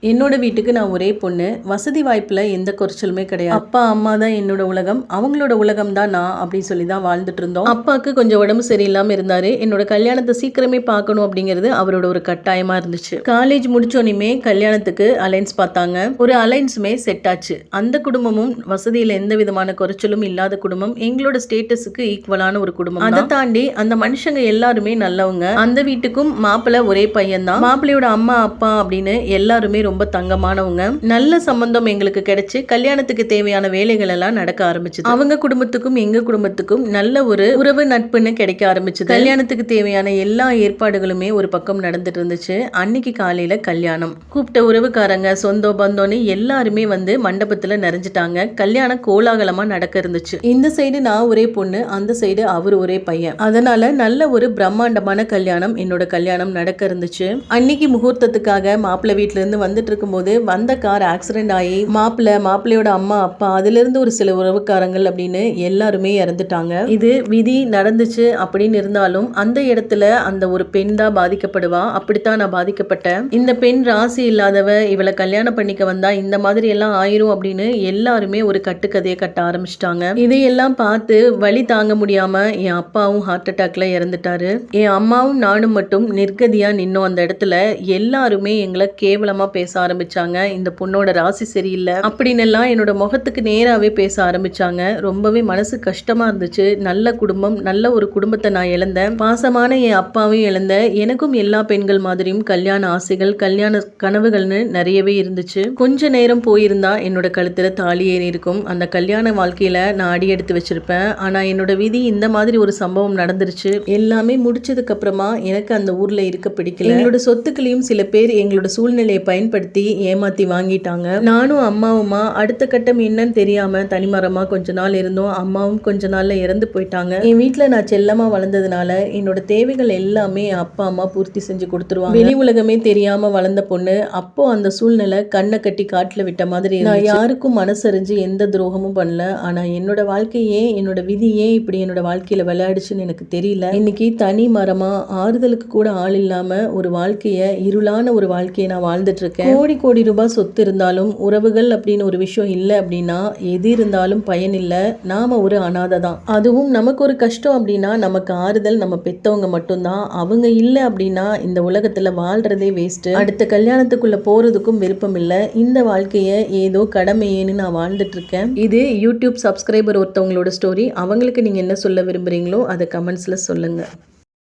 என்னோட வீட்டுக்கு நான் ஒரே பொண்ணு. வசதி வாய்ப்புல எந்த குறைச்சலுமே கிடையாது. அப்பா அம்மா தான் என்னோட உலகம், அவங்களோட உலகம் தான் நான் அப்படின்னு சொல்லி தான் வாழ்ந்துட்டு இருந்தோம். அப்பாவுக்கு கொஞ்சம் உடம்பு சரியில்லாம இருந்தாரு. என்னோட கல்யாணத்தை சீக்கிரமே பார்க்கணும் அப்படிங்கிறது அவரோட ஒரு கட்டாயமா இருந்துச்சு. காலேஜ் முடிச்சோனையுமே கல்யாணத்துக்கு அலைன்ஸ் பார்த்தாங்க. ஒரு அலைன்ஸுமே செட் ஆச்சு. அந்த குடும்பமும் வசதியில எந்த விதமான குறைச்சலும் இல்லாத குடும்பம், எங்களோட ஸ்டேட்டஸுக்கு ஈக்குவலான ஒரு குடும்பம். அதை தாண்டி அந்த மனுஷங்க எல்லாருமே நல்லவங்க. அந்த வீட்டுக்கும் மாப்பிள்ளை ஒரே பையன் தான். மாப்பிள்ளையோட அம்மா அப்பா அப்படின்னு எல்லாருமே ரொம்ப தங்கமானவங்க. நல்ல சம்பந்தம் எங்களுக்கு கிடைச்சு கல்யாணத்துக்கு தேவையான வேலைகள் எல்லாம் நடக்க ஆரம்பிச்சது. அவங்க குடும்பத்துக்கும் எங்க குடும்பத்துக்கும் நல்ல ஒரு உறவு நட்புன்னு கிடைக்க ஆரம்பிச்சது. கல்யாணத்துக்கு தேவையான எல்லா ஏற்பாடுகளுமே ஒரு பக்கம் நடந்துட்டு இருந்துச்சு. அன்னைக்கு காலையில கல்யாணம். கூப்பிட்ட உறவுக்காரங்க சொந்த பந்தோன்னு எல்லாருமே வந்து மண்டபத்துல நிறைஞ்சிட்டாங்க. கல்யாணம் கோலாகலமா நடக்க இருந்துச்சு. இந்த சைடு நான் ஒரே பொண்ணு, அந்த சைடு அவர் ஒரே பையன். அதனால நல்ல ஒரு பிரம்மாண்டமான கல்யாணம், என்னோட கல்யாணம் நடக்க இருந்துச்சு. அன்னைக்கு முகூர்த்தத்துக்காக மாப்பிள்ளை வீட்டுல இருந்து வந்துட்டு இருக்கும்போது வந்த கார் ஆக்சிடென்ட் ஆகி மாப்பிள்ளையோட அம்மா அப்பா அதுல இருந்து ஒரு சில உறவுக்காரங்கள் அப்படின்னு எல்லாருமே இறந்துட்டாங்க. இது விதி நடந்துச்சு அப்படின்னு இருந்தாலும் அந்த இடத்துல அந்த ஒரு பெண் தான் பாதிக்கப்படுவா. அப்படித்தான் நான் பாதிக்கப்பட்டேன். இந்த பெண் ராசி இல்லாதவ, இவளை கல்யாணம் பண்ணிக்க வந்தா இந்த மாதிரி எல்லாம் ஆயிரும் அப்படின்னு எல்லாருமே ஒரு கட்டுக்கதையை கட்ட ஆரம்பிச்சிட்டாங்க. இதையெல்லாம் பார்த்து வலி தாங்க முடியாம என் அப்பாவும் ஹார்ட் அட்டாக்ல இறந்துட்டாரு. என் அம்மாவும் நானும் மட்டும் நிர்கதியா நின்னோம் அந்த இடத்துல. எல்லாருமே எங்களை கேவலமா பேச ஆரம்பிச்சாங்க. இந்த பொண்ணோட ராசி சரியில்லை அப்படின்னு எல்லாம் என்னோட முகத்துக்கு நேராவே பேச ஆரம்பிச்சாங்க. ரொம்பவே மனசு கஷ்டமா இருந்துச்சு. நல்ல குடும்பம், நல்ல ஒரு குடும்பத்தை நான் இழந்தேன். பாசமான என் அப்பாவையும் இழந்தேன். எனக்கும் எல்லா பெண்கள் மாதிரியும் கல்யாண ஆசைகள், கல்யாண கனவுகள்னு நிறையவே இருந்துச்சு. கொஞ்ச நேரம் போயிருந்தா என்னோட கழுத்துல தாலி ஏறி இருக்கும். அந்த கல்யாண வாழ்க்கையில நான் அடி எடுத்து வச்சிருப்பேன். ஆனா என்னோட விதி இந்த மாதிரி ஒரு சம்பவம் நடந்துருச்சு. எல்லாமே முடிச்சதுக்கு அப்புறமா எனக்கு அந்த ஊர்ல இருக்க பிடிக்கல. எங்களோட சொத்துக்களையும் சில பேர் எங்களோட சூழ்நிலையை பயன்படுத்தி ஏமாத்தி வாங்கிட்டாங்க. நானும் அம்மாவுமா அடுத்த கட்டம் என்னன்னு தெரியாம தனிமரமா கொஞ்ச நாள் இருந்தோம். அம்மாவும் கொஞ்ச நாள்ல இறந்து போயிட்டாங்க. என் வீட்டுல நான் செல்லமா வளர்ந்ததுனால என்னோட தேவைகள் எல்லாமே அப்பா அம்மா பூர்த்தி செஞ்சு கொடுத்துருவாங்க. வெளி உலகமே தெரியாம வளர்ந்த பொண்ணு. அப்போ அந்த சூழ்நிலை கண்ணை கட்டி காட்டுல விட்ட மாதிரி. நான் யாருக்கும் மனசறிஞ்சு எந்த துரோகமும் பண்ணல. ஆனா என்னோட வாழ்க்கையே, என்னோட விதியே இப்படி என்னோட வாழ்க்கையில விளையாடுச்சுன்னு எனக்கு தெரியல. இன்னைக்கு தனி மரமா ஆறுதலுக்கு கூட ஆள் இல்லாம ஒரு வாழ்க்கைய, இருளான ஒரு வாழ்க்கையை நான் வாழ்ந்துட்டு இருக்கேன். கோடி கோடி ரூபாய் சொத்து இருந்தாலும் உறவுகள் அப்படின்னு ஒரு விஷயம் இல்லை அப்படின்னா எது இருந்தாலும் பயன் இல்லை. நாம ஒரு அனாதை தான். அதுவும் நமக்கு ஒரு கஷ்டம் அப்படின்னா நமக்கு ஆறுதல் நம்ம பெத்தவங்க மட்டும்தான். அவங்க இல்லை அப்படின்னா இந்த உலகத்துல வாழ்றதே வேஸ்ட். அடுத்த கல்யாணத்துக்குள்ள போறதுக்கும் விருப்பம் இல்லை. இந்த வாழ்க்கைய ஏதோ கடமையேன்னு நான் வாழ்ந்துட்டு இருக்கேன். இது யூடியூப் சப்ஸ்கிரைபர் ஒருத்தவங்களோட ஸ்டோரி. அவங்களுக்கு நீங்க என்ன சொல்ல விரும்புறீங்களோ அதை கமெண்ட்ஸ்ல சொல்லுங்க.